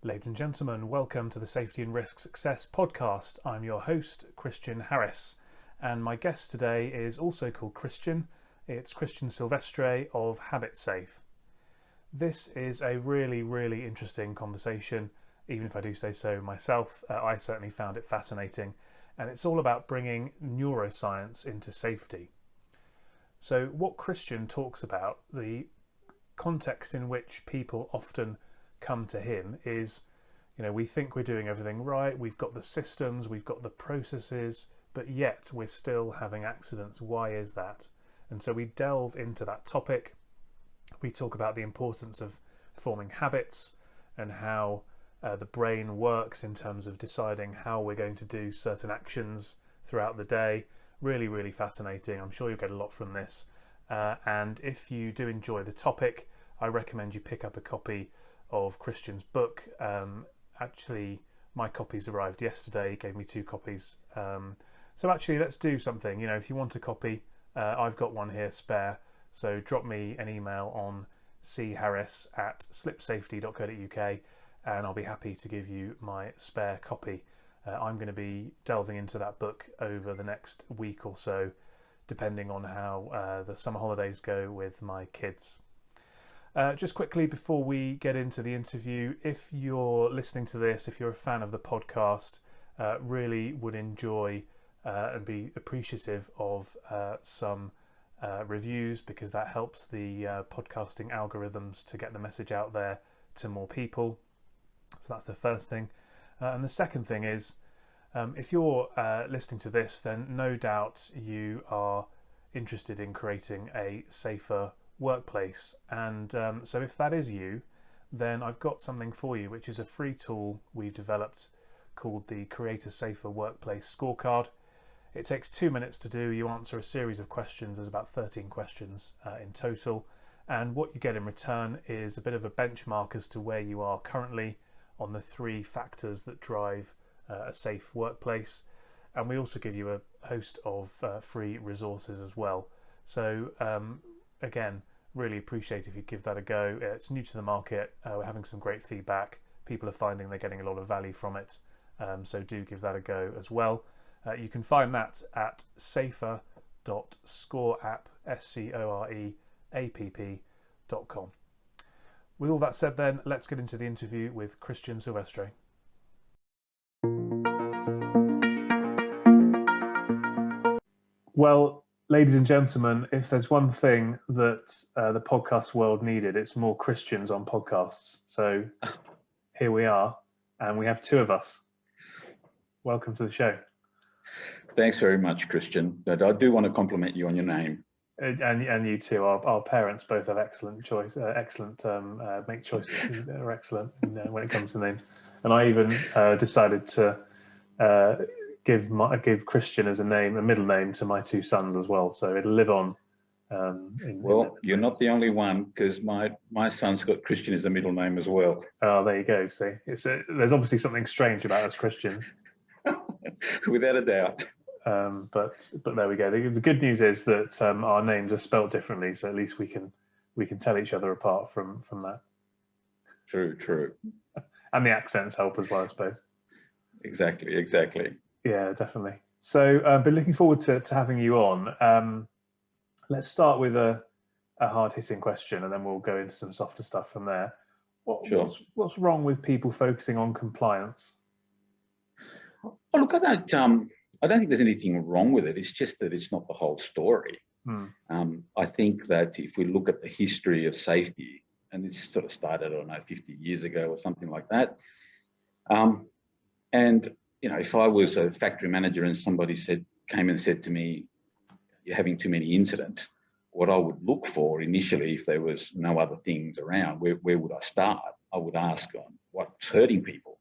Ladies and gentlemen, welcome to the Safety and Risk Success podcast. I'm your host, Christian Harris, and my guest today is also called Christian. It's Christian Sylvestre of HabitSafe. This is a really interesting conversation, even if I do say so myself. I certainly found it fascinating, and it's all about bringing neuroscience into safety. So what Christian talks about, the context in which people often come to him is, we think we're doing everything right, we've got the systems, we've got the processes, but yet we're still having accidents. Why is that? And so we delve into that topic. We talk about the importance of forming habits and how the brain works in terms of deciding how we're going to do certain actions throughout the day. Really fascinating. I'm sure you'll get a lot from this. And if you do enjoy the topic, I recommend you pick up a copy of Christian's book. Actually, my copies arrived yesterday. He gave me 2 copies. So actually, let's do something. If you want a copy, I've got one here spare. So drop me an email on charris@slipsafety.co.uk and I'll be happy to give you my spare copy. I'm going to be delving into that book over the next week or so, depending on how the summer holidays go with my kids. Just quickly before we get into the interview, if you're listening to this, if you're a fan of the podcast, really would enjoy and be appreciative of some reviews, because that helps the podcasting algorithms to get the message out there to more people. So that's the first thing. And the second thing is, if you're listening to this, then no doubt you are interested in creating a safer workplace. And so if that is you, then I've got something for you, which is a free tool we've developed called the Create a Safer Workplace Scorecard. It takes 2 minutes to do. You answer a series of questions. There's about 13 questions in total. And what you get in return is a bit of a benchmark as to where you are currently on the 3 factors that drive a safe workplace. And we also give you a host of free resources as well. So again, really appreciate if you give that a go. It's new to the market. We're having some great feedback. People are finding they're getting a lot of value from it. So do give that a go as well. You can find that at safer.scoreapp, SCOREAPP.com. With all that said then, let's get into the interview with Christian Sylvestre. Well, ladies and gentlemen, if there's one thing that the podcast world needed, it's more Christians on podcasts. So here we are, and we have 2 of us. Welcome to the show. Thanks very much, Christian. But I do want to compliment you on your name. And you too. Our parents both have excellent choice. Make choices that are excellent when it comes to names. And I even decided to give Christian as a middle name to my 2 sons as well. So it'll live on. You're not the only one, because my son's got Christian as a middle name as well. Oh, there you go. See, there's obviously something strange about us Christians. Without a doubt. But there we go. The good news is that our names are spelt differently, so at least we can tell each other apart from that. True. And the accents help as well, I suppose. Exactly. Yeah, definitely. So, been looking forward to having you on. Let's start with a hard-hitting question, and then we'll go into some softer stuff from there. What's wrong with people focusing on compliance? Oh, look, I don't think there's anything wrong with it. It's just that it's not the whole story. I think that if we look at the history of safety, and it sort of started, 50 years ago or something like that. And if I was a factory manager and somebody came and said to me, "You're having too many incidents," what I would look for initially, if there was no other things around, where would I start? I would ask on what's hurting people.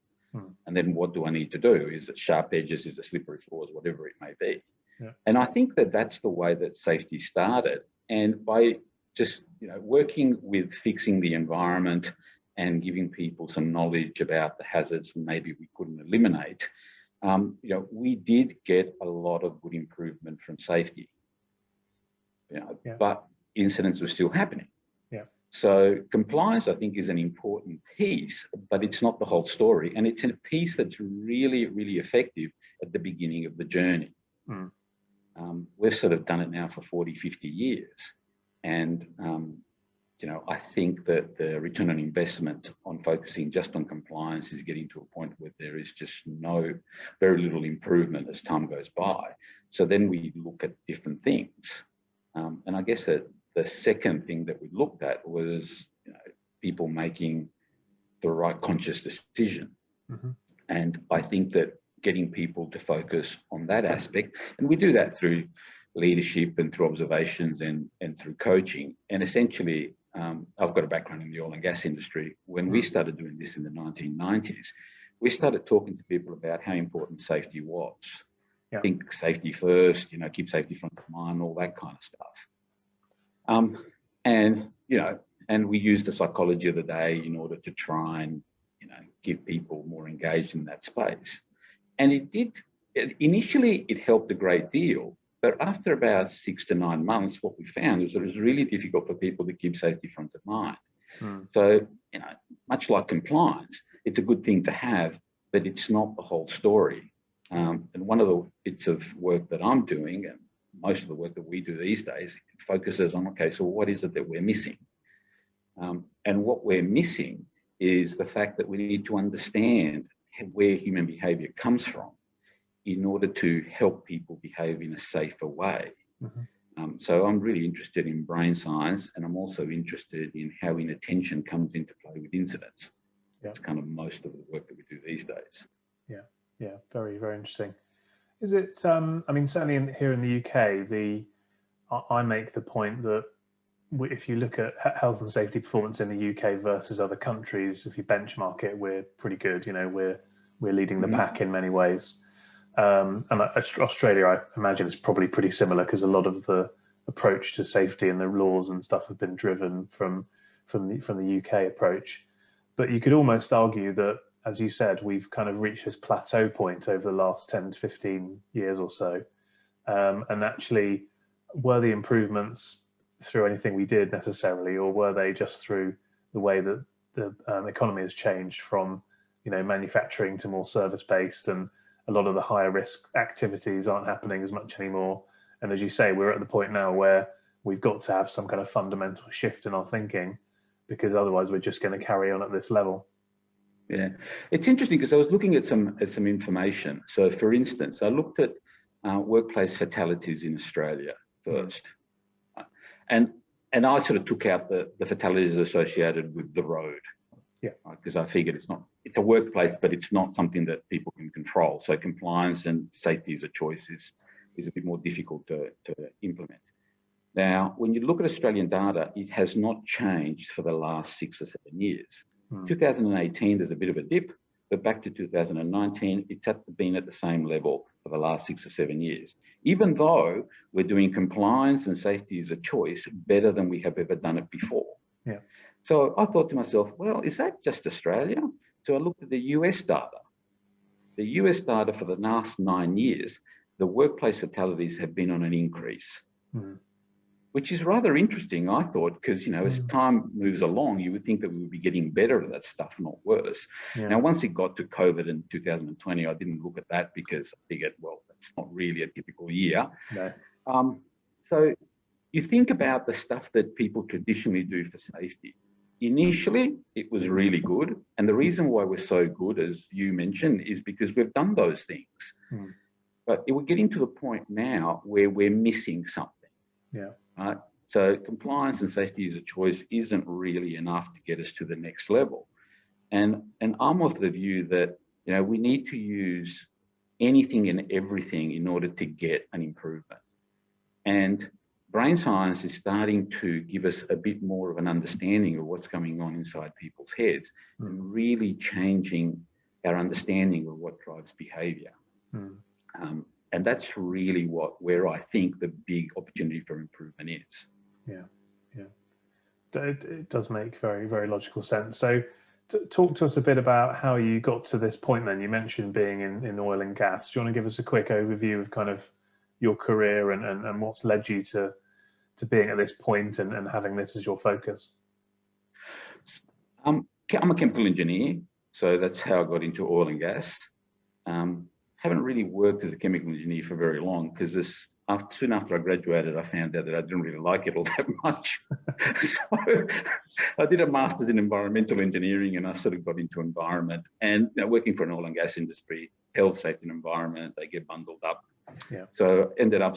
And then what do I need to do? Is it sharp edges? Is it slippery floors? Whatever it may be. Yeah. And I think that that's the way that safety started. And by just working with fixing the environment and giving people some knowledge about the hazards maybe we couldn't eliminate, we did get a lot of good improvement from safety. But incidents were still happening. Yeah. So compliance, I think, is an important piece, but it's not the whole story. And it's a piece that's really, really effective at the beginning of the journey. Mm. We've sort of done it now for 40, 50 years. And, you know, I think that the return on investment on focusing just on compliance is getting to a point where there is just very little improvement as time goes by. So then we look at different things. And I guess that the second thing that we looked at was, you know, people making the right conscious decision. Mm-hmm. And I think that getting people to focus on that aspect, and we do that through leadership and through observations and through coaching. And essentially, I've got a background in the oil and gas industry. When we started doing this in the 1990s, we started talking to people about how important safety was. Yeah. Think safety first, you know, keep safety front of mind, all that kind of stuff. And, you know, and we used the psychology of the day in order to try and, you know, give people more engaged in that space. And initially it helped a great deal, but after about 6 to 9 months, what we found was that it was really difficult for people to keep safety front of mind. So, you know, much like compliance, it's a good thing to have, but it's not the whole story. And one of the bits of work that I'm doing, and most of the work that we do these days, focuses on, okay, so what is it that we're missing? And what we're missing is the fact that we need to understand where human behavior comes from in order to help people behave in a safer way. Mm-hmm. So I'm really interested in brain science, and I'm also interested in how inattention comes into play with incidents. Yeah. That's kind of most of the work that we do these days. Yeah, very, very interesting. Is it, I mean, certainly here in the UK, I make the point that if you look at health and safety performance in the UK versus other countries, if you benchmark it, we're pretty good. You know, we're leading the pack in many ways. And Australia, I imagine, is probably pretty similar, because a lot of the approach to safety and the laws and stuff have been driven from the UK approach. But you could almost argue that, as you said, we've kind of reached this plateau point over the last 10 to 15 years or so. And actually, were the improvements through anything we did necessarily, or were they just through the way that the economy has changed from, you know, manufacturing to more service-based, and a lot of the higher risk activities aren't happening as much anymore? And as you say, we're at the point now where we've got to have some kind of fundamental shift in our thinking, because otherwise we're just going to carry on at this level. Yeah, it's interesting because I was looking at some information. So, for instance, I looked at workplace fatalities in Australia first, and I sort of took out the fatalities associated with the road. Yeah, because I figured it's a workplace, but it's not something that people can control. So compliance and safety as a choice is a bit more difficult to implement. Now, when you look at Australian data, it has not changed for the last 6 or 7 years. 2018, there's a bit of a dip, but back to 2019, it's been at the same level for the last 6 or 7 years, even though we're doing compliance and safety as a choice better than we have ever done it before. Yeah. So I thought to myself, well, is that just Australia? So I looked at the US data. The US data for the last 9 years, the workplace fatalities have been on an increase. Which is rather interesting, I thought, because, you know, as time moves along, you would think that we would be getting better at that stuff, not worse. Yeah. Now, once it got to COVID in 2020, I didn't look at that because I figured, well, that's not really a typical year. No. So you think about the stuff that people traditionally do for safety. Initially, it was really good. And the reason why we're so good, as you mentioned, is because we've done those things. But we're getting to the point now where we're missing something. Yeah. Right. So compliance and safety as a choice isn't really enough to get us to the next level. And I'm of the view that, you know, we need to use anything and everything in order to get an improvement. And brain science is starting to give us a bit more of an understanding of what's going on inside people's heads and really changing our understanding of what drives behavior. And that's really where I think the big opportunity for improvement is. Yeah. It does make very, very logical sense. So talk to us a bit about how you got to this point then. You mentioned being in oil and gas. Do you want to give us a quick overview of kind of your career and what's led you to being at this point and having this as your focus? I'm a chemical engineer, so that's how I got into oil and gas. Haven't really worked as a chemical engineer for very long because soon after I graduated, I found out that I didn't really like it all that much. So I did a master's in environmental engineering, and I sort of got into environment and working for an oil and gas industry, health, safety, and environment. They get bundled up. Yeah. So ended up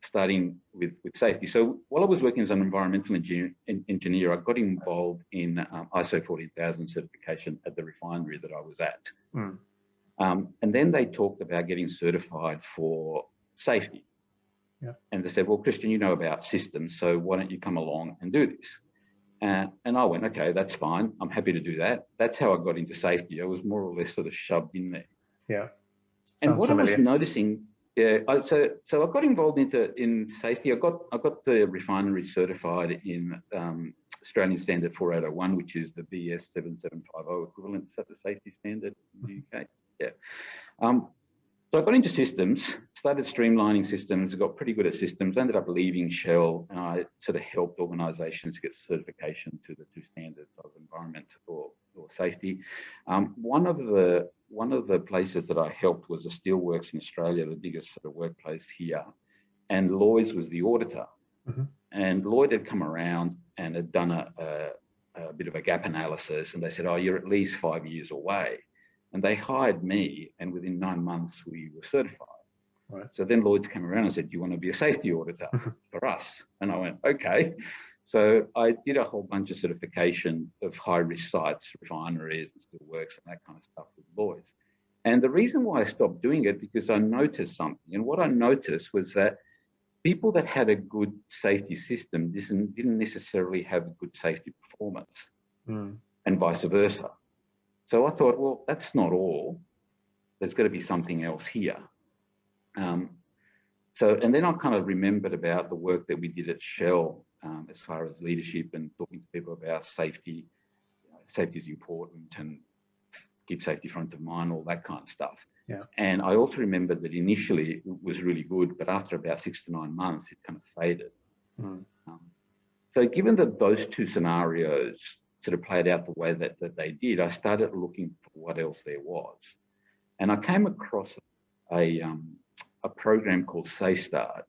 starting with safety. So while I was working as an environmental engineer, I got involved in ISO 14000 certification at the refinery that I was at. Mm. And then they talked about getting certified for safety. Yeah. And they said, well, Christian, you know about systems, so why don't you come along and do this? And I went, okay, that's fine. I'm happy to do that. That's how I got into safety. I was more or less sort of shoved in there. Yeah. And what familiar. I was noticing, so I got involved in safety. I got the refinery certified in Australian Standard 4801, which is the BS 7750 equivalent. Is that the safety standard in the UK? Yeah. So I got into systems, started streamlining systems, got pretty good at systems, ended up leaving Shell, and I sort of helped organisations get certification to the two standards of environment or safety. One of the places that I helped was the Steelworks in Australia, the biggest sort of workplace here, and Lloyd's was the auditor. Mm-hmm. And Lloyd had come around and had done a bit of a gap analysis, and they said, oh, you're at least 5 years away. And they hired me, and within 9 months, we were certified. Right. So then Lloyd's came around and said, do you want to be a safety auditor for us? And I went, okay. So I did a whole bunch of certification of high-risk sites, refineries, and steelworks, and that kind of stuff with Lloyd's. And the reason why I stopped doing it, because I noticed something. And what I noticed was that people that had a good safety system didn't necessarily have a good safety performance, and vice versa. So I thought, well, that's not all. There's got to be something else here. And then I kind of remembered about the work that we did at Shell as far as leadership and talking to people about safety. Safety is important, and keep safety front of mind, all that kind of stuff. Yeah. And I also remembered that initially it was really good, but after about 6 to 9 months, it kind of faded. So given that those two scenarios sort of played out the way that they did, I started looking for what else there was. And I came across a program called SafeStart,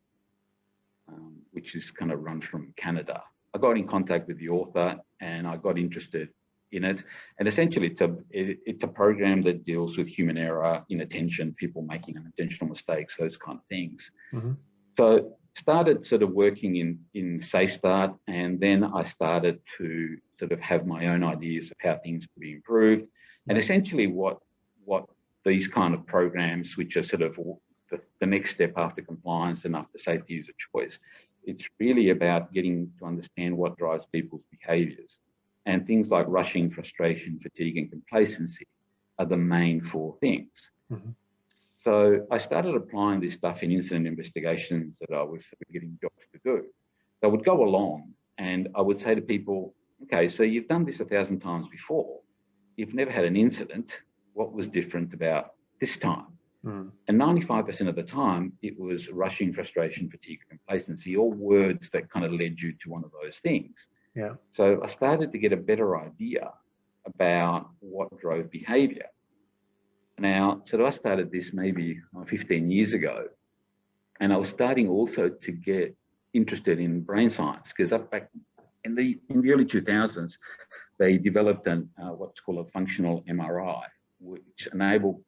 which is kind of run from Canada. I got in contact with the author and I got interested in it. And essentially it's a program that deals with human error, inattention, people making unintentional mistakes, those kind of things. Mm-hmm. So started sort of working in SafeStart, and then I started to sort of have my own ideas of how things could be improved. And essentially what these kind of programs, which are sort of the next step after compliance and after safety user choice, it's really about getting to understand what drives people's behaviours. And things like rushing, frustration, fatigue, and complacency are the main 4 things. Mm-hmm. So I started applying this stuff in incident investigations that I was sort of getting jobs to do. So I would go along and I would say to people, okay, so you've done this 1,000 times before. You've never had an incident. What was different about this time? Mm. And 95% of the time, it was rushing, frustration, fatigue, complacency, all words that kind of led you to one of those things. Yeah. So I started to get a better idea about what drove behaviour. Now, so I started this maybe 15 years ago, and I was starting also to get interested in brain science, because up back in the early 2000s, they developed what's called a functional MRI, which enabled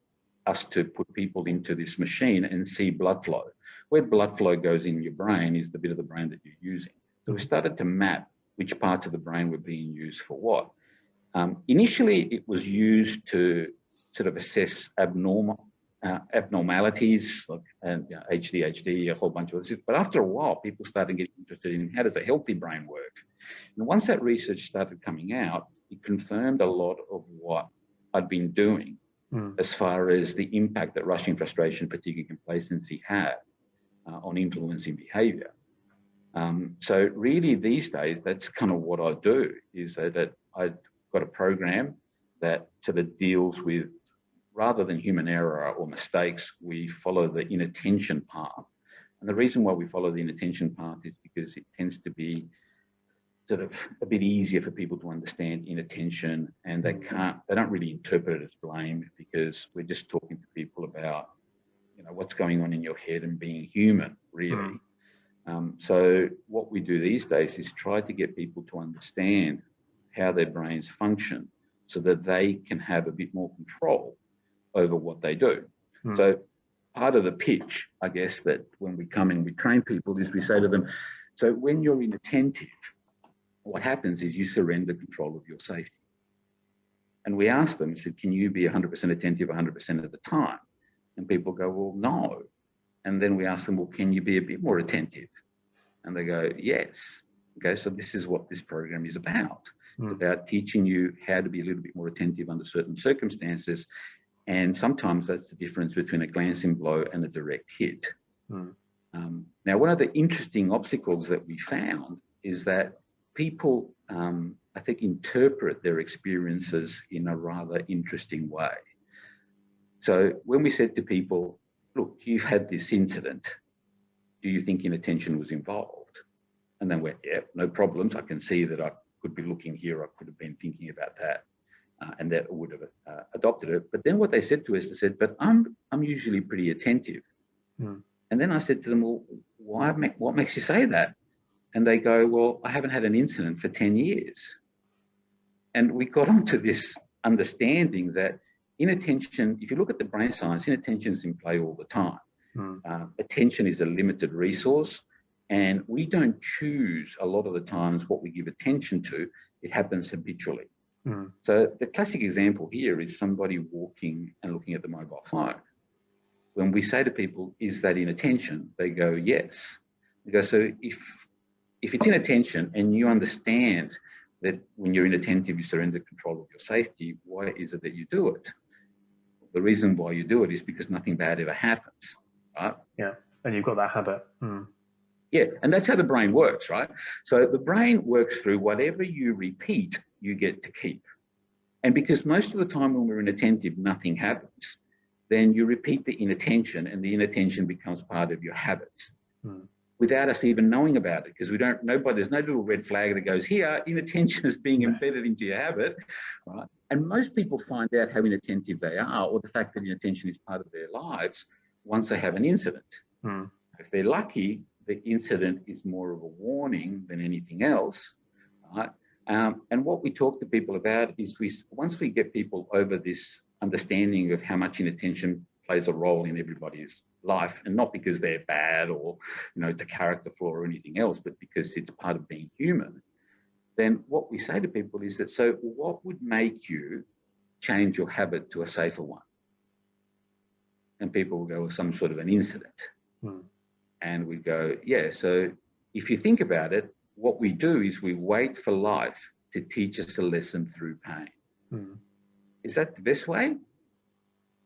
us to put people into this machine and see blood flow. Where blood flow goes in your brain is the bit of the brain that you're using. So we started to map which parts of the brain were being used for what. Initially, it was used to sort of assess abnormalities like ADHD, a whole bunch of this. But after a while, people started getting interested in how does a healthy brain work. And once that research started coming out, it confirmed a lot of what I'd been doing as far as the impact that rushing, frustration, fatigue, and complacency have on influencing behaviour. So really these days, that's kind of what I do, is that I've got a program that sort of deals with, rather than human error or mistakes, we follow the inattention path. And the reason why we follow the inattention path is because it tends to be sort of a bit easier for people to understand inattention, and they don't really interpret it as blame, because we're just talking to people about, you know, what's going on in your head and being human, really. So what we do these days is try to get people to understand how their brains function so that they can have a bit more control over what they do. So part of the pitch, I guess, that when we come in, we train people, is we say to them, so when you're inattentive, what happens is you surrender control of your safety. And we ask them, so can you be 100% attentive 100% of the time? And people go, well, no. And then we ask them, well, can you be a bit more attentive? And they go, yes. Okay, so this is what this program is about. It's about teaching you how to be a little bit more attentive under certain circumstances. And sometimes that's the difference between a glancing blow and a direct hit. Now, one of the interesting obstacles that we found is that people, I think, interpret their experiences in a rather interesting way. So when we said to people, look, you've had this incident, do you think inattention was involved? And then we're, yeah, no problems. I can see that I could be looking here. I could have been thinking about that. And that would have adopted it. But then what they said to us, they said, but I'm usually pretty attentive. And then I said to them, well, what makes you say that? And they go, well, I haven't had an incident for 10 years. And we got onto this understanding that inattention, if you look at the brain science, inattention is in play all the time. Attention is a limited resource, and we don't choose a lot of the times what we give attention to. It happens habitually. So the classic example here is somebody walking and looking at the mobile phone. When we say to people, is that inattention? They go, yes. They go, so if it's inattention and you understand that when you're inattentive, you surrender control of your safety, why is it that you do it? The reason why you do it is because nothing bad ever happens, right? Yeah, and you've got that habit. Yeah, and that's how the brain works, right? So the brain works through whatever you repeat, you get to keep. And because most of the time when we're inattentive, nothing happens, then you repeat the inattention, and the inattention becomes part of your habits without us even knowing about it, because there's no little red flag that goes, here, inattention is being embedded into your habit, right? And most people find out how inattentive they are, or the fact that inattention is part of their lives, once they have an incident. If they're lucky, the incident is more of a warning than anything else, right? And what we talk to people about is once we get people over this understanding of how much inattention plays a role in everybody's life, and not because they're bad or, you know, it's a character flaw or anything else, but because it's part of being human, then what we say to people is that, so what would make you change your habit to a safer one? And people will go, well, some sort of an incident. And we go, yeah, so if you think about it, what we do is we wait for life to teach us a lesson through pain. Is that the best way?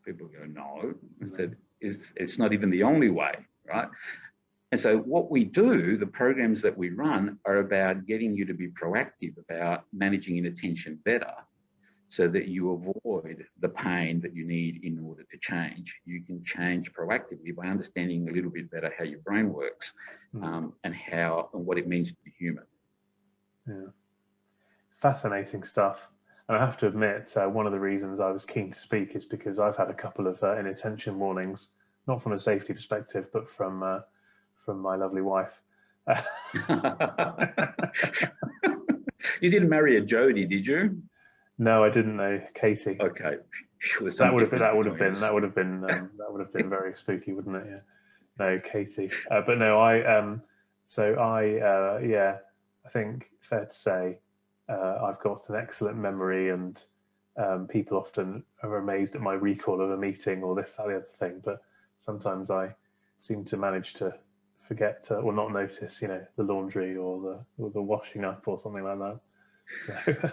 People go, no. I said, it's not even the only way, right? And so what we do, the programs that we run, are about getting you to be proactive about managing inattention better, so that you avoid the pain that you need in order to change. You can change proactively by understanding a little bit better how your brain works, and what it means to be human. Yeah, fascinating stuff. And I have to admit, one of the reasons I was keen to speak is because I've had a couple of inattention warnings, not from a safety perspective, but from my lovely wife. You didn't marry a Jodie, did you? No, I didn't know Katie. Okay, that would have been very spooky, wouldn't it? Yeah. No, Katie. But no, I think fair to say, I've got an excellent memory, and people often are amazed at my recall of a meeting or this, that, the other thing. But sometimes I seem to manage to forget or not notice, you know, the laundry or the washing up or something like that. So.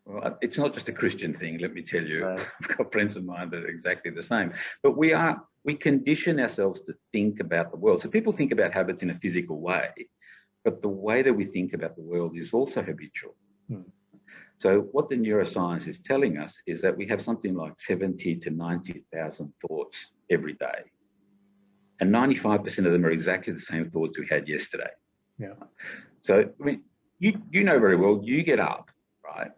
Well, it's not just a Christian thing, let me tell you. No. I've got friends of mine that are exactly the same. But we condition ourselves to think about the world. So people think about habits in a physical way, but the way that we think about the world is also habitual. So what the neuroscience is telling us is that we have something like 70 to 90,000 thoughts every day. And 95% of them are exactly the same thoughts we had yesterday. Yeah. So, I mean, you know very well, you get up, right?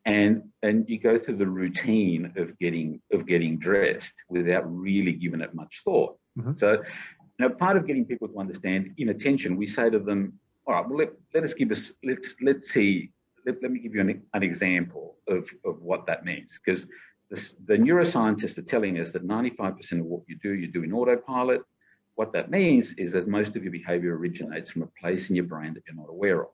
And you go through the routine of getting dressed without really giving it much thought. Mm-hmm. So, you know, part of getting people to understand inattention, we say to them, all right, well, let's see, let me give you an example of what that means. Because the neuroscientists are telling us that 95% of what you do in autopilot. What that means is that most of your behavior originates from a place in your brain that you're not aware of,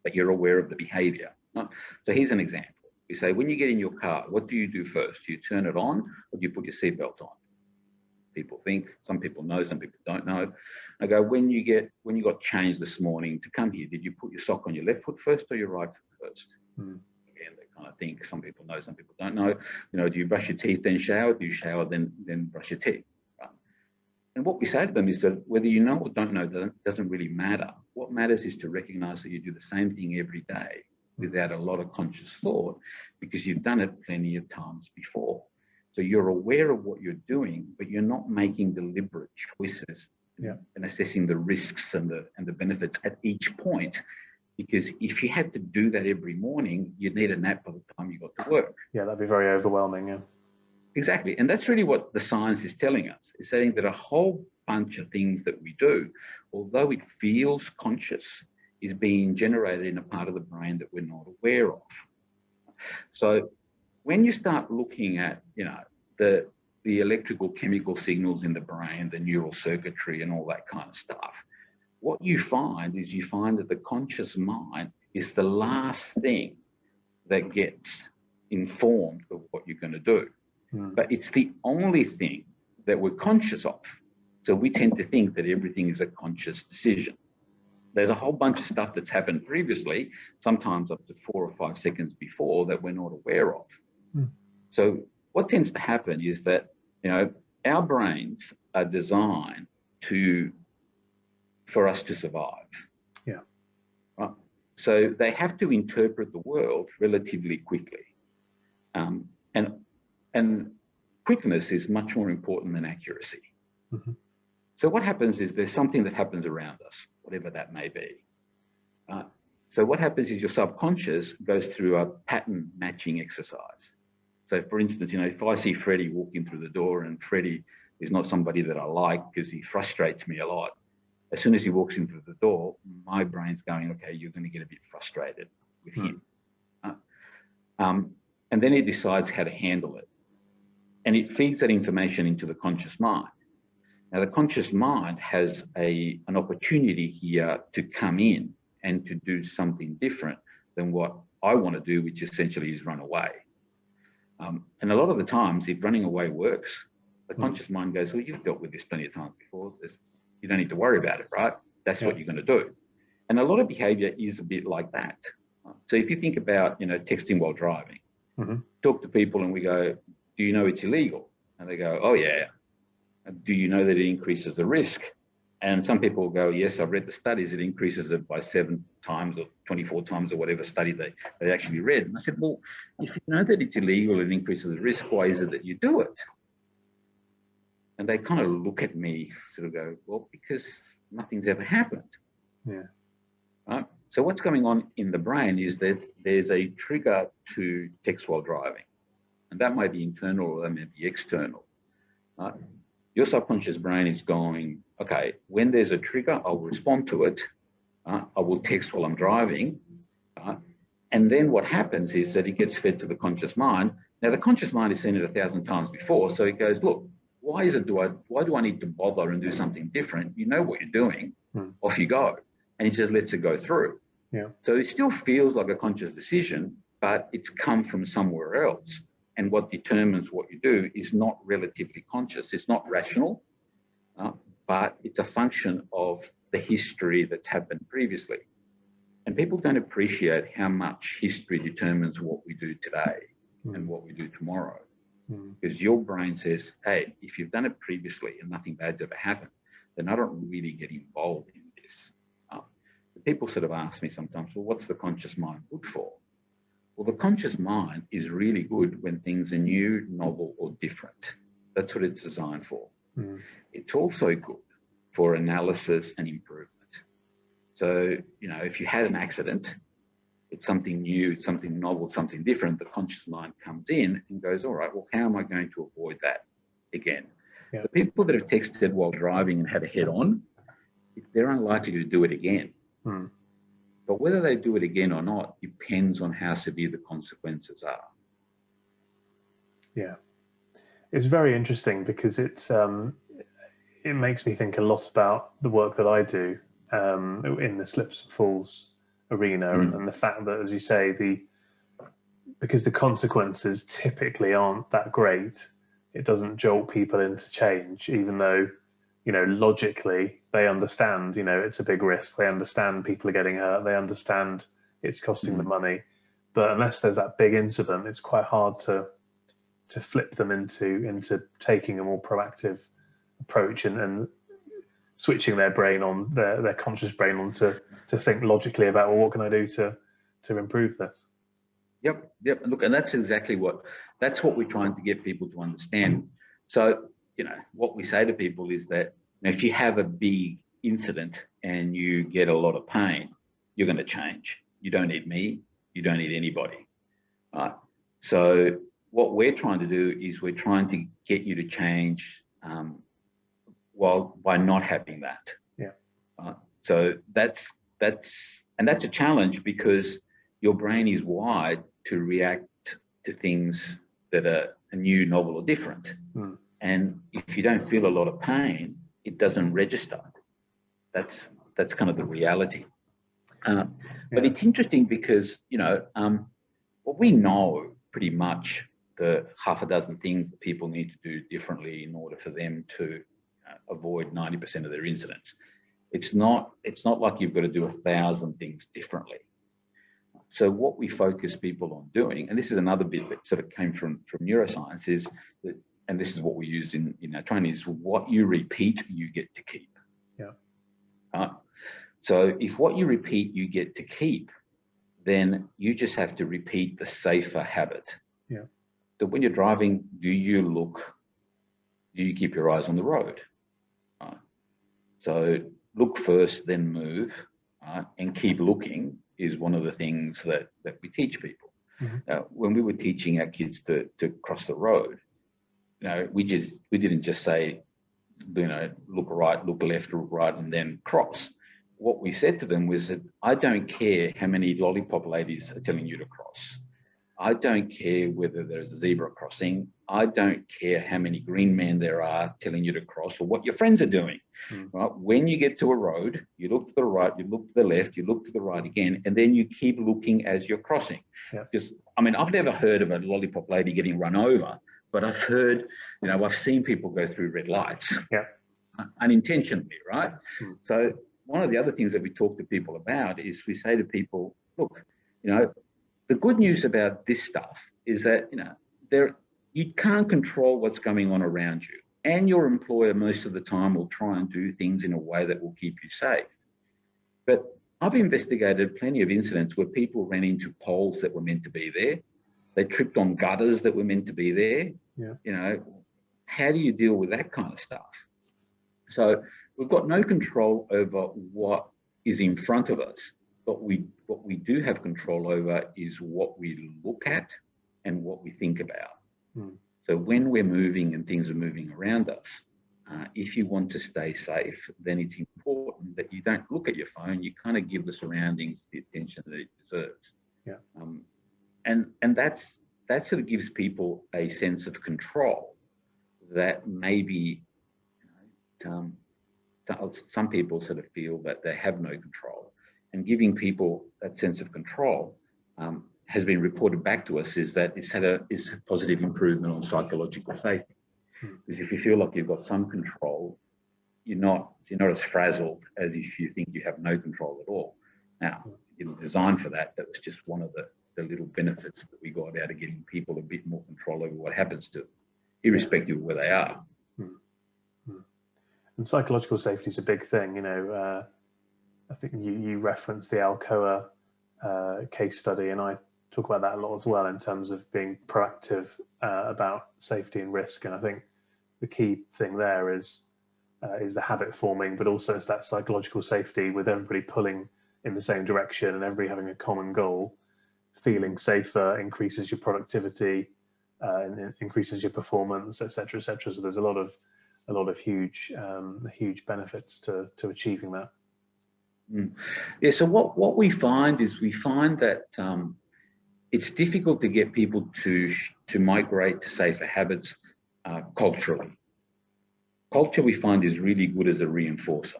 but you're aware of the behavior. So here's an example. We say, when you get in your car, what do you do first? Do you turn it on or do you put your seatbelt on? People think, some people know, some people don't know. I go, when you got changed this morning to come here, did you put your sock on your left foot first or your right foot first? Again, they kind of think, some people know, some people don't know. You know, do you brush your teeth, then shower? Do you shower, then brush your teeth? And what we say to them is that whether you know or don't know doesn't really matter. What matters is to recognize that you do the same thing every day without a lot of conscious thought, because you've done it plenty of times before. So you're aware of what you're doing, but you're not making deliberate choices and assessing the risks and the benefits at each point. Because if you had to do that every morning, you'd need a nap by the time you got to work. Yeah, that'd be very overwhelming. Yeah. Exactly. And that's really what the science is telling us. It's saying that a whole bunch of things that we do, although it feels conscious, is being generated in a part of the brain that we're not aware of. So when you start looking at, you know, the electrical chemical signals in the brain, the neural circuitry and all that kind of stuff, what you find that the conscious mind is the last thing that gets informed of what you're going to do. But it's the only thing that we're conscious of. So we tend to think that everything is a conscious decision. There's a whole bunch of stuff that's happened previously, sometimes up to 4 or 5 seconds before, that we're not aware of. So what tends to happen is that, you know, our brains are designed for us to survive. Yeah. Right? So they have to interpret the world relatively quickly. And quickness is much more important than accuracy. So what happens is there's something that happens around us, whatever that may be. So what happens is your subconscious goes through a pattern matching exercise. So for instance, you know, if I see Freddie walking through the door, and Freddie is not somebody that I like because he frustrates me a lot, as soon as he walks in through the door, my brain's going, okay, you're going to get a bit frustrated with him. And then it decides how to handle it. And it feeds that information into the conscious mind. Now, the conscious mind has an opportunity here to come in and to do something different than what I want to do, which essentially is run away. And a lot of the times, if running away works, the conscious mind goes, well, you've dealt with this plenty of times before. You don't need to worry about it, right? That's what you're going to do. And a lot of behavior is a bit like that. So if you think about, you know, texting while driving, talk to people and we go, do you know it's illegal? And they go, oh, yeah. Do you know that it increases the risk? And some people will go, yes, I've read the studies. It increases it by 7 times or 24 times or whatever study they actually read. And I said, well, if you know that it's illegal and increases the risk, why is it that you do it? And they kind of look at me, sort of go, well, because nothing's ever happened. Yeah. Right? So what's going on in the brain is that there's a trigger to text while driving. And that might be internal or that may be external. Your subconscious brain is going, okay, when there's a trigger, I'll respond to it. I will text while I'm driving. And then what happens is that it gets fed to the conscious mind. Now, the conscious mind has seen it 1,000 times before. So it goes, look, why do I need to bother and do something different? You know what you're doing. Off you go. And it just lets it go through. Yeah. So it still feels like a conscious decision, but it's come from somewhere else. And what determines what you do is not relatively conscious. It's not rational, but it's a function of the history that's happened previously. And people don't appreciate how much history determines what we do today and what we do tomorrow. Because your brain says, hey, if you've done it previously and nothing bad's ever happened, then I don't really get involved in this. People sort of ask me sometimes, well, what's the conscious mind good for? Well, the conscious mind is really good when things are new, novel, or different. That's what it's designed for. It's also good for analysis and improvement. So, you know, if you had an accident, it's something new, it's something novel, something different. The conscious mind comes in and goes, all right, well, how am I going to avoid that again? Yeah. The people that have texted while driving and had a head on, they're unlikely to do it again. Hmm. But whether they do it again or not depends on how severe the consequences are. Yeah. It's very interesting because it makes me think a lot about the work that I do in the slips and falls arena, and the fact that, as you say, because the consequences typically aren't that great, it doesn't jolt people into change, even though, you know, logically they understand, you know, it's a big risk. They understand people are getting hurt. They understand it's costing them money. But unless there's that big incident, it's quite hard to flip them into taking a more proactive approach and switching their brain on, their conscious brain on to think logically about, well, what can I do to improve this? Yep. Look, and that's exactly that's what we're trying to get people to understand. So, you know, what we say to people is that, you know, if you have a big incident and you get a lot of pain, you're going to change. You don't need me. You don't need anybody. Right? So what we're trying to do is we're trying to get you to change by not having that. Yeah. So that's a challenge, because your brain is wired to react to things that are new, novel, or different. And if you don't feel a lot of pain, it doesn't register. That's kind of the reality. But it's interesting because, you know, well, we know pretty much the half a dozen things that people need to do differently in order for them to avoid 90% of their incidents. It's not like you've got to do 1,000 things differently. So what we focus people on doing, and this is another bit that sort of came from neuroscience, is that, and this is what we use in our training, is what you repeat, you get to keep. Yeah. So if what you repeat, you get to keep, then you just have to repeat the safer habit. Yeah. So when you're driving, do you keep your eyes on the road? So look first, then move, and keep looking is one of the things that we teach people. When we were teaching our kids to cross the road, you know, we didn't just say, you know, look right, look left, look right, and then cross. What we said to them was that I don't care how many lollipop ladies are telling you to cross. I don't care whether there's a zebra crossing. I don't care how many green men there are telling you to cross, or what your friends are doing. Right? When you get to a road, you look to the right, you look to the left, you look to the right again, and then you keep looking as you're crossing. Because, I mean, I've never heard of a lollipop lady getting run over, but I've heard, you know, I've seen people go through red lights unintentionally, right? So one of the other things that we talk to people about is we say to people, look, you know, the good news about this stuff is that, you know, you can't control what's going on around you, and your employer most of the time will try and do things in a way that will keep you safe. But I've investigated plenty of incidents where people ran into poles that were meant to be there. They tripped on gutters that were meant to be there. You know, how do you deal with that kind of stuff? So we've got no control over what is in front of us. But what we do have control over is what we look at and what we think about. So when we're moving and things are moving around us, if you want to stay safe, then it's important that you don't look at your phone. You kind of give the surroundings the attention that it deserves. And that sort of gives people a sense of control that maybe, you know, some people sort of feel that they have no control. And giving people that sense of control has been reported back to us is that it's had a positive improvement on psychological safety. Because if you feel like you've got some control, you're not as frazzled as if you think you have no control at all. Now, you know, designed for that. That was just one of the little benefits that we got out of getting people a bit more control over what happens to them, irrespective of where they are. And psychological safety is a big thing, you know. I think you referenced the Alcoa case study, and I talk about that a lot as well in terms of being proactive about safety and risk. And I think the key thing there is is the habit forming, but also it's that psychological safety with everybody pulling in the same direction and everybody having a common goal. Feeling safer increases your productivity, and increases your performance, etc., etc. So there's a lot of huge benefits to achieving that. Yeah. So what we find is that it's difficult to get people to migrate to safer habits culturally. Culture, we find, is really good as a reinforcer.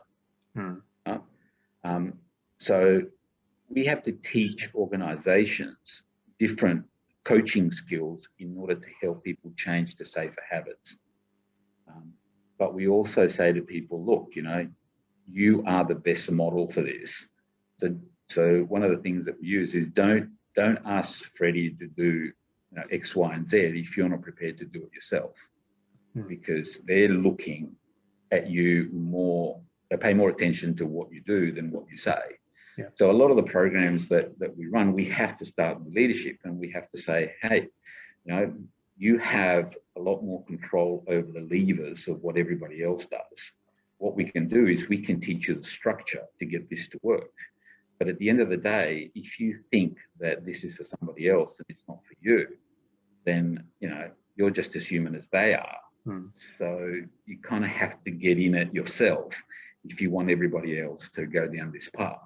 So we have to teach organizations different coaching skills in order to help people change to safer habits. But we also say to people, look, you are the best model for this. So one of the things that we use is don't ask Freddie to do X, Y, and Z if you're not prepared to do it yourself, because they're looking at you more. They pay more attention to what you do than what you say. Yeah. So a lot of the programs that we run, we have to start with leadership, and we have to say, hey, you have a lot more control over the levers of what everybody else does. What we can do is we can teach you the structure to get this to work. But at the end of the day, if you think that this is for somebody else and it's not for you, then you're just as human as they are. So you kind of have to get in it yourself if you want everybody else to go down this path.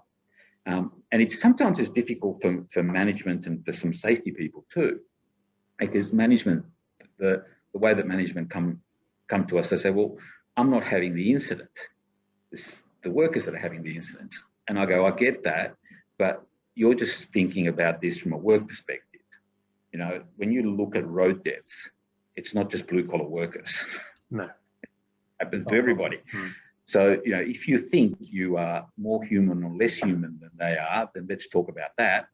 And sometimes it's difficult for management and for some safety people too, because management, the way that management come to us, they say, well, I'm not having the incident. It's the workers that are having the incident. And I go, I get that, but you're just thinking about this from a work perspective. When you look at road deaths, it's not just blue collar workers. No. It happens to everybody. So, if you think you are more human or less human than they are, then let's talk about that.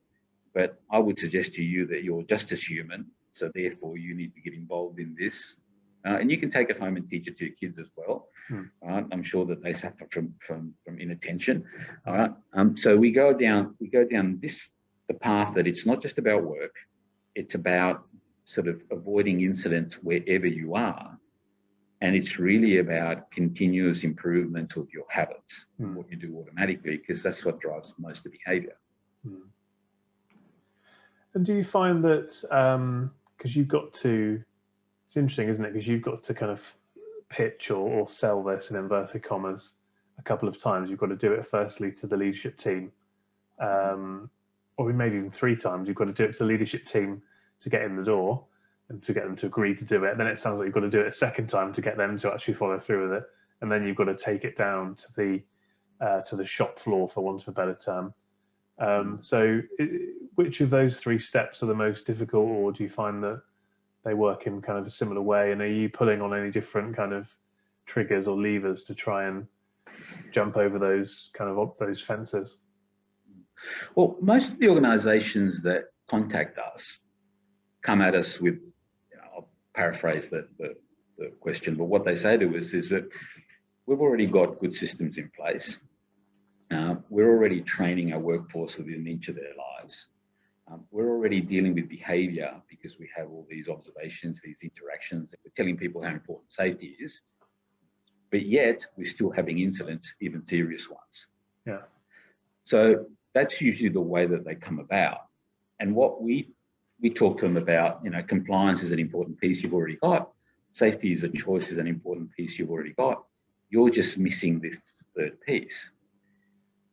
But I would suggest to you that you're just as human. So therefore you need to get involved in this. And you can take it home and teach it to your kids as well. I'm sure that they suffer from inattention. All right. So we go down the path that it's not just about work. It's about sort of avoiding incidents wherever you are. And it's really about continuous improvement of your habits, what you do automatically, because that's what drives most of behaviour. And do you find that, because you've got to, it's interesting, isn't it? Because you've got to kind of pitch or sell this in inverted commas a couple of times. You've got to do it firstly to the leadership team, or maybe even 3 times. You've got to do it to the leadership team to get in the door and to get them to agree to do it. And then it sounds like you've got to do it a second time to get them to actually follow through with it. And then you've got to take it down to the shop floor, for want of a better term. So which of those 3 steps are the most difficult, or do you find that they work in kind of a similar way? And are you pulling on any different kind of triggers or levers to try and jump over those fences? Well, most of the organizations that contact us come at us with, I'll paraphrase the question, but what they say to us is that we've already got good systems in place. We're already training our workforce within each of their lives. We're already dealing with behaviour because we have all these observations, these interactions, and we're telling people how important safety is. But yet we're still having incidents, even serious ones. Yeah. So that's usually the way that they come about. And what we talk to them about, compliance is an important piece you've already got. Safety is a choice, is an important piece you've already got. You're just missing this 3rd piece.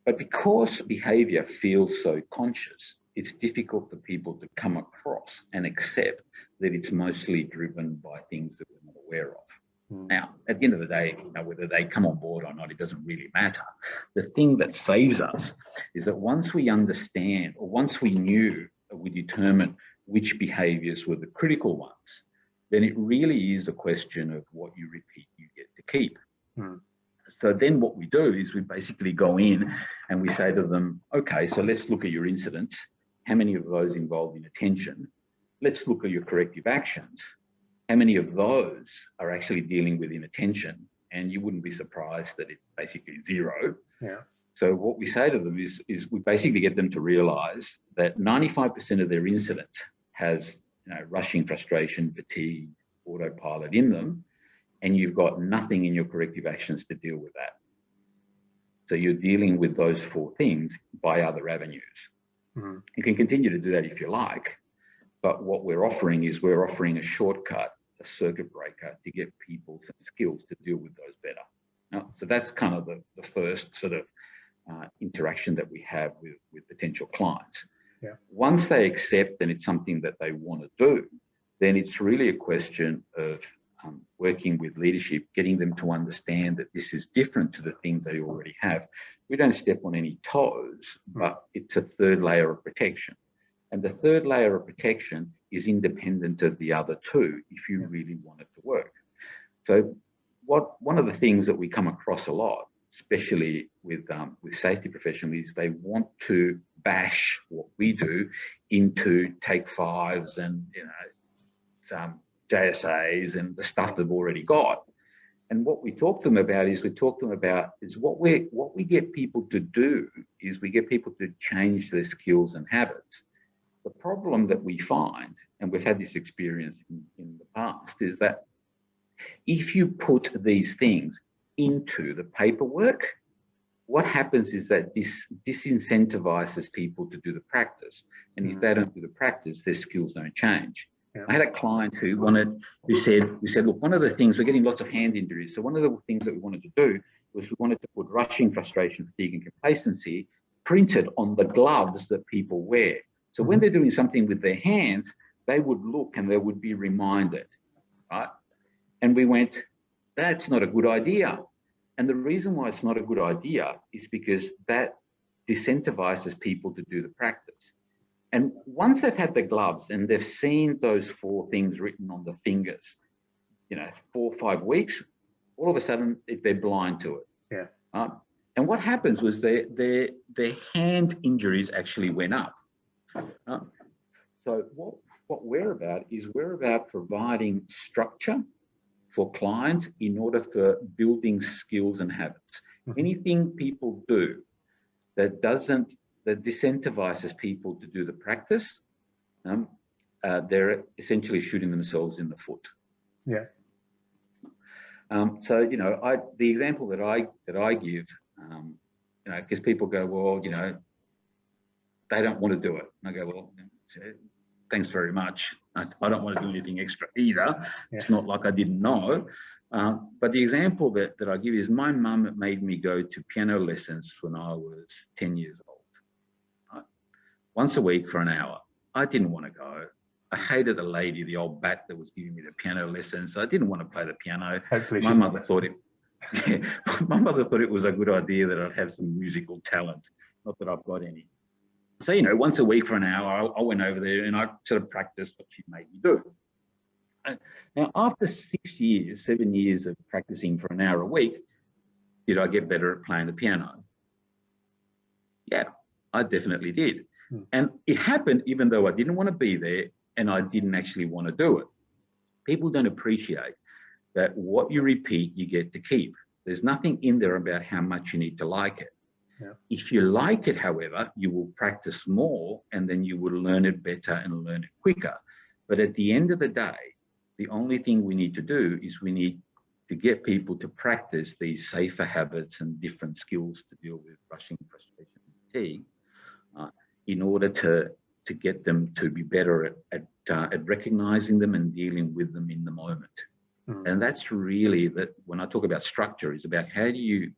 But because behaviour feels so conscious, it's difficult for people to come across and accept that it's mostly driven by things that we're not aware of. Now, at the end of the day, whether they come on board or not, it doesn't really matter. The thing that saves us is that once we understand, or once we determine which behaviours were the critical ones, then it really is a question of what you repeat, you get to keep. So then what we do is we basically go in and we say to them, okay, so let's look at your incidents. How many of those involve inattention? Let's look at your corrective actions. How many of those are actually dealing with inattention? And you wouldn't be surprised that it's basically 0. Yeah. So what we say to them is we basically get them to realise that 95% of their incidents has rushing, frustration, fatigue, autopilot in them. and you've got nothing in your corrective actions to deal with that. So you're dealing with those 4 things by other avenues. You can continue to do that if you like, but what we're offering is we're offering a shortcut, a circuit breaker to get people some skills to deal with those better. So that's kind of the first sort of interaction that we have with potential clients. Yeah. Once they accept and it's something that they want to do, then it's really a question of working with leadership, getting them to understand that this is different to the things they already have. We don't step on any toes, but it's a third layer of protection. And the third layer of protection is independent of the other 2 if you really want it to work. So one of the things that we come across a lot, especially with safety professionals, is they want to bash what we do into take 5s and some JSAs and the stuff they've already got. And what we talk to them about is what we get people to do is we get people to change their skills and habits. The problem that we find, and we've had this experience in the past, is that if you put these things into the paperwork, what happens is that this disincentivizes people to do the practice. And if they don't do the practice, their skills don't change. Yeah. I had a client who said, look, one of the things, we're getting lots of hand injuries. So one of the things that we wanted to do was we wanted to put rushing, frustration, fatigue, and complacency printed on the gloves that people wear. So when they're doing something with their hands, they would look and they would be reminded, right? And we went, that's not a good idea. And the reason why it's not a good idea is because that disincentivizes people to do the practice. And once they've had the gloves and they've seen those 4 things written on the fingers, 4 or 5 weeks, all of a sudden they're blind to it. Yeah. And what happens was their hand injuries actually went up. So what we're about is we're about providing structure for clients in order for building skills and habits. Anything people do that disincentivizes people to do the practice, they're essentially shooting themselves in the foot. Yeah. So the example that I give, because people go, well, they don't want to do it. And I go, well, thanks very much. I don't want to do anything extra either. Yeah. It's not like I didn't know. But the example that I give is my mum made me go to piano lessons when I was 10 years old. Right? Once a week for an hour. I didn't want to go. I hated the lady, the old bat that was giving me the piano lessons. So I didn't want to play the piano. Hopefully my mother thought it was a good idea that I'd have some musical talent. Not that I've got any. So, once a week for an hour, I went over there and I sort of practiced what she made me do. Now, after 7 years of practicing for an hour a week, did I get better at playing the piano? Yeah, I definitely did. And it happened even though I didn't want to be there and I didn't actually want to do it. People don't appreciate that what you repeat, you get to keep. There's nothing in there about how much you need to like it. Yeah. If you like it, however, you will practice more and then you will learn it better and learn it quicker. But at the end of the day, the only thing we need to do is we need to get people to practice these safer habits and different skills to deal with rushing, frustration, and fatigue in order to get them to be better at recognizing them and dealing with them in the moment. And that's really that when I talk about structure, is about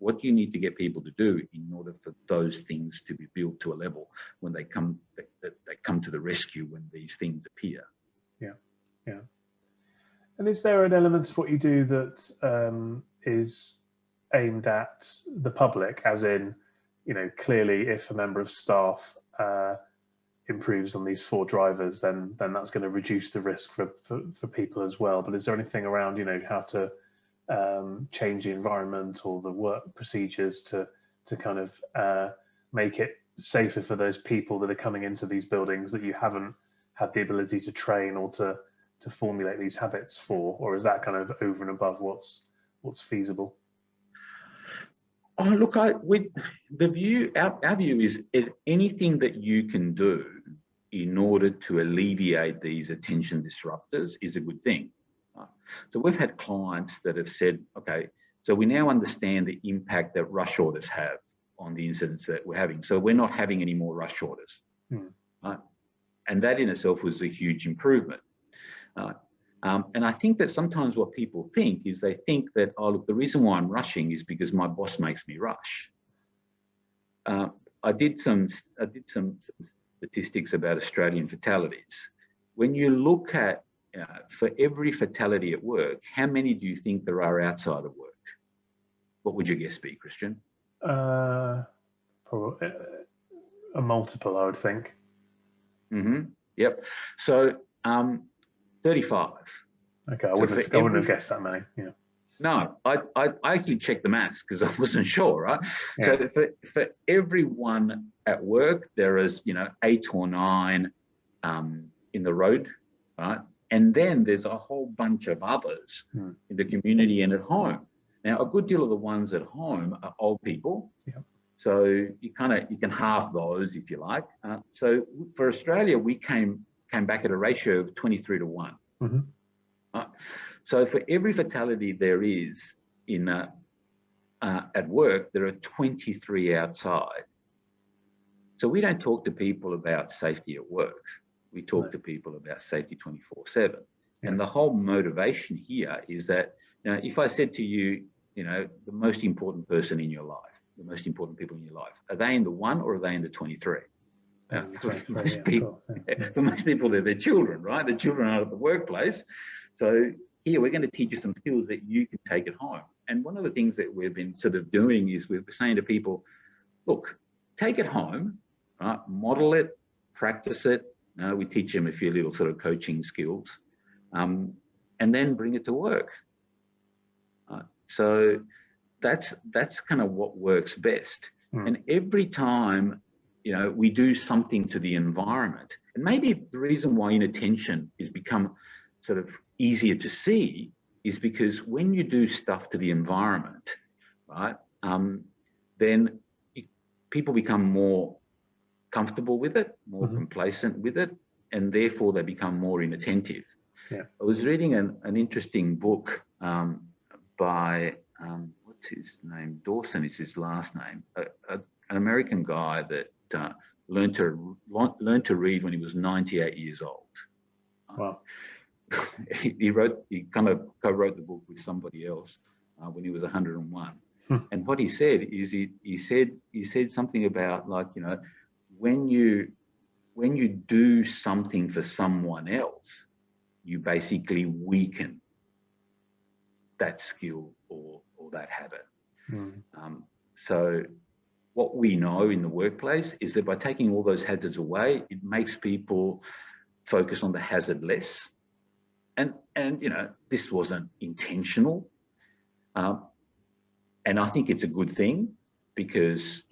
what do you need to get people to do in order for those things to be built to a level when they come to the rescue when these things appear. Yeah. And is there an element of what you do that is aimed at the public, as in, clearly if a member of staff improves on these 4 drivers, then that's going to reduce the risk for people as well. But is there anything around, how to change the environment or the work procedures to kind of make it safer for those people that are coming into these buildings that you haven't had the ability to train or to formulate these habits for? Or is that kind of over and above what's feasible? Oh, look, our view is anything that you can do in order to alleviate these attention disruptors is a good thing. Right? So we've had clients that have said, okay, so we now understand the impact that rush orders have on the incidents that we're having. So we're not having any more rush orders. Right? And that in itself was a huge improvement. And I think that sometimes what people think is they think that, oh, look, the reason why I'm rushing is because my boss makes me rush. I did some statistics about Australian fatalities. When you look at, for every fatality at work, how many do you think there are outside of work? What would your guess be, Christian? Probably a multiple, I would think. Yep. So 35. Okay, I wouldn't have guessed that many. Yeah. No, I actually checked the maths because I wasn't sure, right? Yeah. So for everyone at work, there is 8 or 9 in the road, right? And then there's a whole bunch of others in the community and at home. Now, a good deal of the ones at home are old people. Yeah. So you can halve those if you like. So for Australia, we came back at a ratio of 23 to 1. So for every fatality there is in at work, there are 23 outside. So we don't talk to people about safety at work. We talk to people about safety 24/7. Yeah. And the whole motivation here is that, if I said to you, the most important person in your life, the most important people in your life, are they in the 1 or are they in the 23? For most people, they're their children, right? The children are at the workplace. So here we're going to teach you some skills that you can take at home. And one of the things that we've been sort of doing is we're saying to people, look, take it home, right? Model it, practice it. We teach them a few little sort of coaching skills, and then bring it to work. So that's kind of what works best. And every time, we do something to the environment, and maybe the reason why inattention has become sort of easier to see is because when you do stuff to the environment, right, then people become more comfortable with it, more complacent with it, and therefore they become more inattentive. Yeah. I was reading an interesting book by, what's his name? Dawson is his last name. An American guy that learned to read when he was 98 years old. Wow. He kind of co-wrote the book with somebody else when he was 101. And what he said is he said something about, like, when you do something for someone else, you basically weaken that skill or that habit. So what we know in the workplace is that by taking all those hazards away, it makes people focus on the hazard less. And this wasn't intentional. And I think it's a good thing, because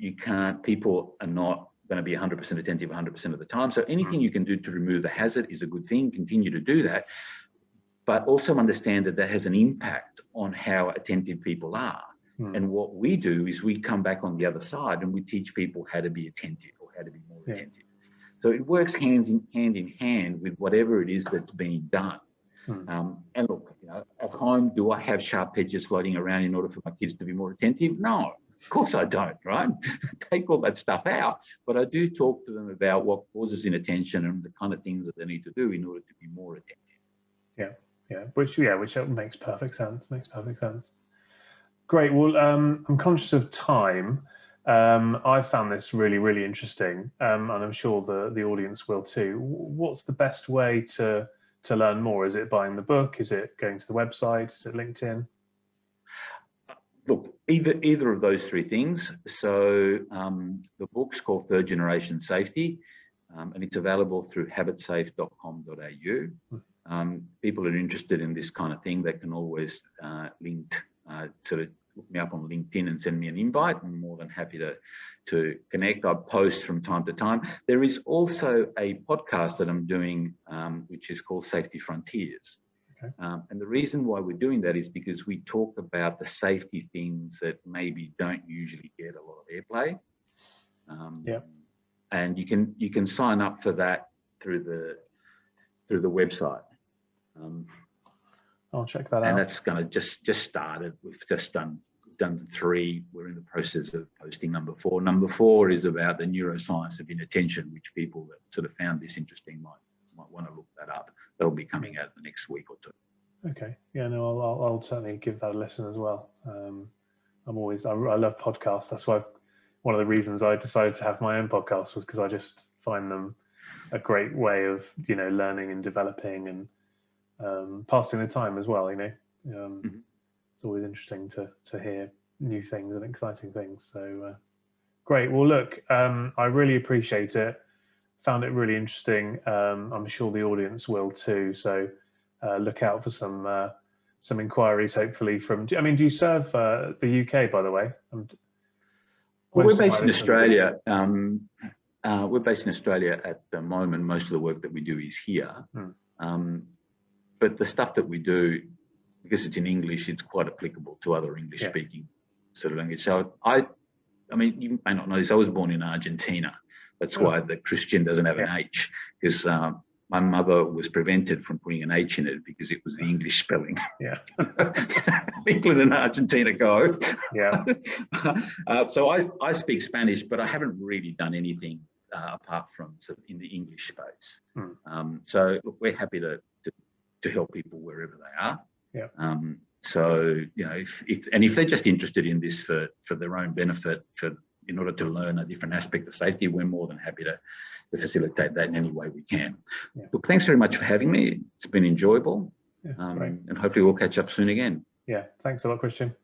people are not going to be 100% attentive 100% of the time. So anything you can do to remove the hazard is a good thing. Continue to do that. But also understand that has an impact on how attentive people are. And what we do is we come back on the other side and we teach people how to be attentive, or how to be more attentive. So it works hand in hand with whatever it is that's being done. And look, at home, do I have sharp edges floating around in order for my kids to be more attentive? No, of course I don't, right? Take all that stuff out. But I do talk to them about what causes inattention and the kind of things that they need to do in order to be more attentive. Which makes perfect sense. Great. Well, I'm conscious of time. I found this really, really interesting, and I'm sure the audience will too. What's the best way to learn more? Is it buying the book? Is it going to the website? Is it LinkedIn? Look, either of those three things. So the book's called Third Generation Safety, and it's available through habitsafe.com.au. People are interested in this kind of thing, they can always sort of look me up on LinkedIn and send me an invite. I'm more than happy to connect. I post from time to time. There is also a podcast that I'm doing, which is called Safety Frontiers. Okay. And the reason why we're doing that is because we talk about the safety things that maybe don't usually get a lot of airplay. And you can sign up for that through the website. I'll check that And out. that's going to just started. We've just done 3. We're in the process of posting number 4. Number 4 is about the neuroscience of inattention, which people that sort of found this interesting might want to look that up. That'll be coming out the next week or 2. Okay. Yeah, no, I'll certainly give that a listen as well. I love podcasts. That's why one of the reasons I decided to have my own podcast was because I just find them a great way of, learning and developing and passing the time as well. It's always interesting to hear new things and exciting things. So great. Well, look, I really appreciate it. Found it really interesting. I'm sure the audience will too. So look out for some inquiries, hopefully from. Do you serve the UK, by the way? Well, we're based in Australia. We're based in Australia at the moment. Most of the work that we do is here. But the stuff that we do, because it's in English, it's quite applicable to other English-speaking sort of language. So you may not know this. I was born in Argentina. That's why the Christian doesn't have an H, because my mother was prevented from putting an H in it because it was the English spelling. Yeah. England and Argentina go. Yeah. So I speak Spanish, but I haven't really done anything apart from sort of in the English space. So look, we're happy to help people wherever they are. Yeah. So if they're just interested in this for their own benefit, in order to learn a different aspect of safety, we're more than happy to facilitate that in any way we can. Yeah. Look, thanks very much for having me. It's been enjoyable. Yeah, and hopefully we'll catch up soon again. Yeah, thanks a lot, Christian.